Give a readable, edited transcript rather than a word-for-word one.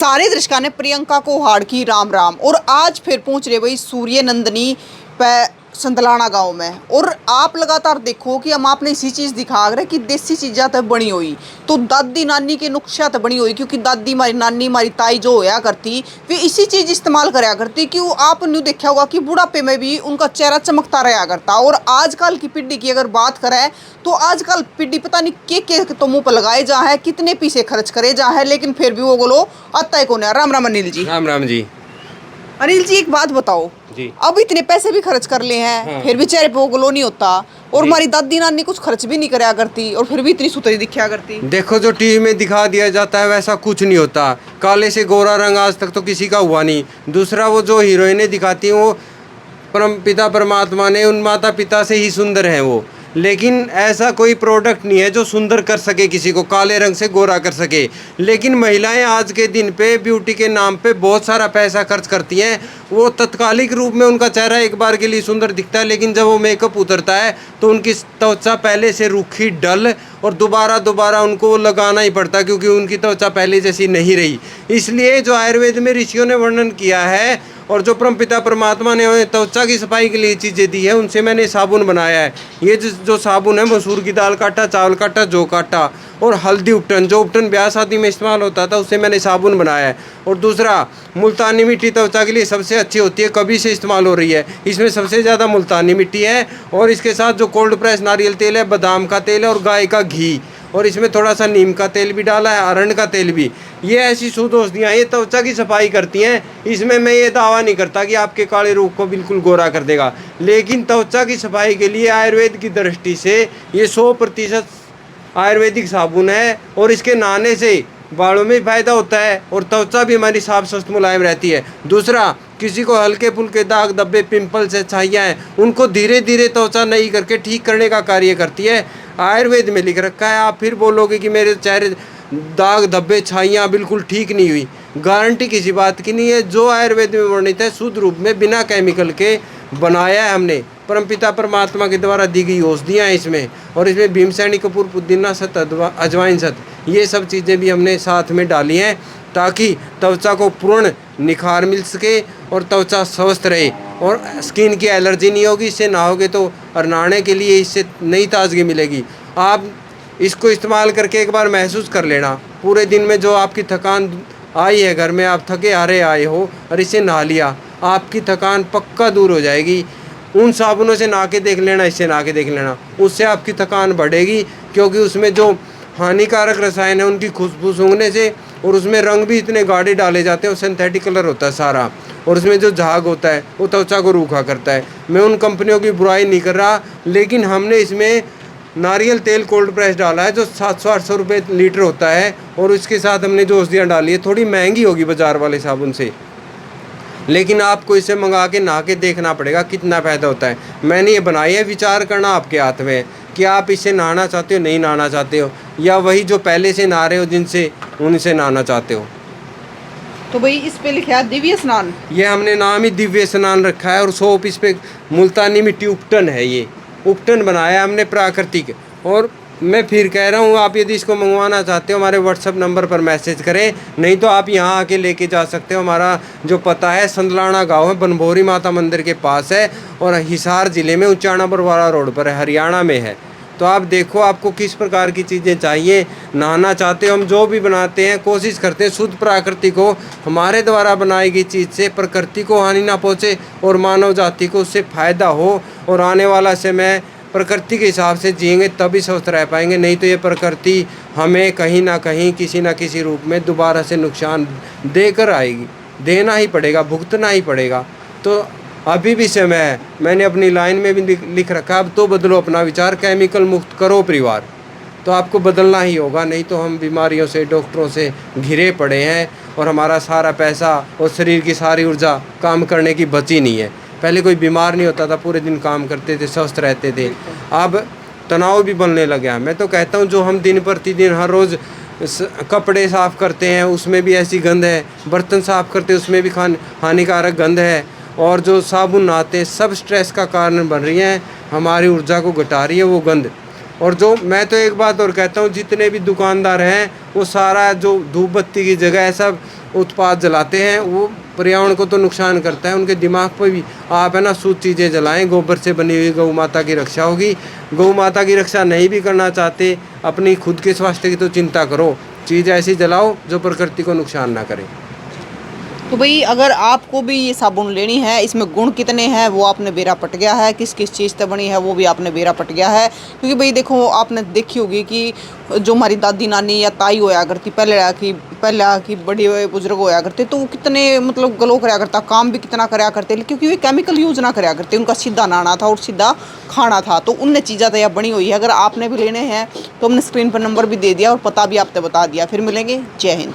सारे दृष्टा ने प्रियंका को हाड़ की राम राम। और आज फिर पहुंच रहे भाई सूर्य नंदिनी पे संतलाना गांव में। और आप लगातार देखो कि हम आपने इसी चीज़ दिखा रहे कि देसी चीज़ा तो बनी हुई तो दादी नानी के नुस्खा तो बनी हुई, क्योंकि दादी हमारी नानी हमारी ताई जो होया करती वे इसी चीज़ इस्तेमाल कराया करती कि वो आप न्यू देखा होगा कि बुढ़ापे में भी उनका चेहरा चमकता रहा करता। और आजकल की पीढ़ी की अगर बात करें तो आजकल पीढ़ी पता नहीं के तो मुंह पर लगाए जा है, कितने पैसे खर्च करे जा है, लेकिन फिर भी वो बोलो आता है कौन है। राम राम अनिल जी। राम राम जी। अनिल जी एक बात बताओ जी। अब इतने पैसे भी खर्च कर ले हैं हाँ। फिर भी चेहरे पे वो ग्लो नहीं होता। और हमारी दादी नानी कुछ खर्च भी नहीं कराया करती और फिर भी इतनी सुतरी दिखा करती। देखो जो टीवी में दिखा दिया जाता है वैसा कुछ नहीं होता। काले से गोरा रंग आज तक तो किसी का हुआ नहीं। दूसरा वो जो हीरोइनें दिखाती हैं वो परम पिता परमात्मा ने उन माता पिता से ही सुंदर हैं वो, लेकिन ऐसा कोई प्रोडक्ट नहीं है जो सुंदर कर सके, किसी को काले रंग से गोरा कर सके। लेकिन महिलाएं आज के दिन पे ब्यूटी के नाम पे बहुत सारा पैसा खर्च करती हैं। वो तत्कालिक रूप में उनका चेहरा एक बार के लिए सुंदर दिखता है, लेकिन जब वो मेकअप उतरता है तो उनकी त्वचा पहले से रूखी डल और दोबारा उनको लगाना ही पड़ता है, क्योंकि उनकी त्वचा पहले जैसी नहीं रही। इसलिए जो आयुर्वेद में ऋषियों ने वर्णन किया है और जो परमपिता परमात्मा ने त्वचा की सफाई के लिए चीज़ें दी है उनसे मैंने साबुन बनाया है। ये जो साबुन है मसूर की दाल का आटा, चावल का आटा, जौ का आटा और हल्दी उपटन, जो उपटन ब्याह शादी में इस्तेमाल होता था उससे मैंने साबुन बनाया है। और दूसरा मुल्तानी मिट्टी त्वचा के लिए सबसे अच्छी होती है, कभी से इस्तेमाल हो रही है। इसमें सबसे ज़्यादा मुल्तानी मिट्टी है और इसके साथ जो कोल्ड प्रेस नारियल तेल है, बादाम का तेल है और गाय का घी, और इसमें थोड़ा सा नीम का तेल भी डाला है, अरंड का तेल भी। ये ऐसी शुद्ध औषधियाँ ये त्वचा की सफाई करती हैं। इसमें मैं ये दावा नहीं करता कि आपके काले रूख को बिल्कुल गोरा कर देगा, लेकिन त्वचा की सफाई के लिए आयुर्वेद की दृष्टि से ये 100% आयुर्वेदिक साबुन है। और इसके नहाने से बालों में फ़ायदा होता है और त्वचा भी हमारी साफ स्वस्थ मुलायम रहती है। दूसरा, किसी को हल्के फुल्के दाग धब्बे पिंपल्स है, छाइयाँ हैं, उनको धीरे धीरे त्वचा नई करके ठीक करने का कार्य करती है। आयुर्वेद में लिख रखा है। आप फिर बोलोगे कि मेरे चेहरे दाग धब्बे छाइयाँ बिल्कुल ठीक नहीं हुई, गारंटी किसी बात की नहीं है। जो आयुर्वेद में वर्णित है शुद्ध रूप में बिना केमिकल के बनाया है हमने, परमपिता परमात्मा के द्वारा दी गई औषधियाँ हैं इसमें। और इसमें भीमसेनी कपूर, पुदीना सत, अजवाइन सत, ये सब चीज़ें भी हमने साथ में डाली हैं ताकि त्वचा को पूर्ण निखार मिल सके और त्वचा स्वस्थ रहे और स्किन की एलर्जी नहीं होगी। इससे नहाओगे तो और नहाने के लिए इससे नई ताजगी मिलेगी। आप इसको इस्तेमाल करके एक बार महसूस कर लेना, पूरे दिन में जो आपकी थकान आई है, घर में आप थके हारे आए हो और इसे नहा लिया, आपकी थकान पक्का दूर हो जाएगी। उन साबुनों से नहा के देख लेना, इससे नहा के देख लेना, उससे आपकी थकान बढ़ेगी, क्योंकि उसमें जो हानिकारक रसायन है उनकी खुशबू सूंघने से, और उसमें रंग भी इतने गाढ़े डाले जाते हैं, वो सिंथेटिक कलर होता है सारा, और उसमें जो झाग होता है वो त्वचा को रूखा करता है। मैं उन कंपनियों की बुराई नहीं कर रहा, लेकिन हमने इसमें नारियल तेल कोल्ड प्रेस डाला है जो 700-800 रुपये लीटर होता है, और उसके साथ हमने जो औषधियाँ डाली है थोड़ी महंगी होगी बाज़ार वाले साबुन से, लेकिन आपको इसे मंगा के नहा के देखना पड़ेगा कितना फ़ायदा होता है। मैंने ये बनाई है, विचार करना आपके हाथ में है कि आप इससे नहाना चाहते हो, नहीं नहाना चाहते हो, या वही जो पहले से नहा रहे हो जिनसे उनसे नहाना चाहते हो। तो भाई इस पे लिखा है दिव्य स्नान, ये हमने नाम ही दिव्य स्नान रखा है। और सोप इस पे मुल्तानी मिट्टी उपटन है, ये उपटन बनाया हमने प्राकृतिक। और मैं फिर कह रहा हूँ, आप यदि इसको मंगवाना चाहते हो हमारे व्हाट्सअप नंबर पर मैसेज करें, नहीं तो आप यहाँ आके लेके जा सकते हो। हमारा जो पता है संदलाना गांव है, बनभोरी माता मंदिर के पास है और हिसार ज़िले में उचाना बरवाला रोड पर है, हरियाणा में है। तो आप देखो आपको किस प्रकार की चीज़ें चाहिए, नहाना चाहते हो, हम जो भी बनाते हैं कोशिश करते हैं शुद्ध प्राकृतिक हो, हमारे द्वारा बनाई गई चीज़ से प्रकृति को हानि ना पहुँचे और मानव जाति को उससे फ़ायदा हो, और आने वाला समय प्रकृति के हिसाब से जिएंगे तभी स्वस्थ रह पाएंगे। नहीं तो ये प्रकृति हमें कहीं ना कहीं किसी ना किसी रूप में दोबारा से नुकसान देकर आएगी, देना ही पड़ेगा, भुगतना ही पड़ेगा। तो अभी भी समय है, मैंने अपनी लाइन में भी लिख रखा है, अब तो बदलो अपना विचार, केमिकल मुक्त करो परिवार। तो आपको बदलना ही होगा, नहीं तो हम बीमारियों से, डॉक्टरों से घिरे पड़े हैं और हमारा सारा पैसा और शरीर की सारी ऊर्जा काम करने की बची नहीं है। पहले कोई बीमार नहीं होता था, पूरे दिन काम करते थे, स्वस्थ रहते थे। अब तनाव भी बनने लगा। मैं तो कहता हूँ जो हम दिन प्रतिदिन हर रोज़ कपड़े साफ़ करते हैं उसमें भी ऐसी गंध है, बर्तन साफ़ करते हैं उसमें भी हानिकारक गंध है, और जो साबुन नहाते हैं सब स्ट्रेस का कारण बन रही हैं, हमारी ऊर्जा को घटा रही है वो गंध। और जो मैं तो एक बात और कहता हूँ, जितने भी दुकानदार हैं वो सारा जो धूप बत्ती की जगह है सब उत्पाद जलाते हैं, वो पर्यावरण को तो नुकसान करता है। उनके दिमाग पर भी आप है ना शुद्ध चीज़ें जलाएं, गोबर से बनी हुई गौ माता की रक्षा होगी। गौ माता की रक्षा नहीं भी करना चाहते, अपनी खुद के स्वास्थ्य की तो चिंता करो, चीज़ ऐसी जलाओ जो प्रकृति को नुकसान ना करे। तो भाई अगर आपको भी ये साबुन लेनी है, इसमें गुण कितने हैं वो आपने बेरा पट गया है, किस किस चीज़ से बनी है वो भी आपने बेरा पट गया है। क्योंकि भाई देखो, आपने देखी होगी कि जो हमारी दादी नानी या ताई होया करती पहले की बड़ी बुजुर्ग होया करते, तो वो कितने मतलब ग्लो कराया करता, काम भी कितना कराया करते, क्योंकि वे केमिकल यूज ना कराया करते, उनका सीधा नहाना था और सीधा खाना था, तो उनने चीज़ें तो यह बनी हुई है। अगर आपने भी लेने हैं तो हमने स्क्रीन पर नंबर भी दे दिया और पता भी आपने बता दिया। फिर मिलेंगे, जय हिंद।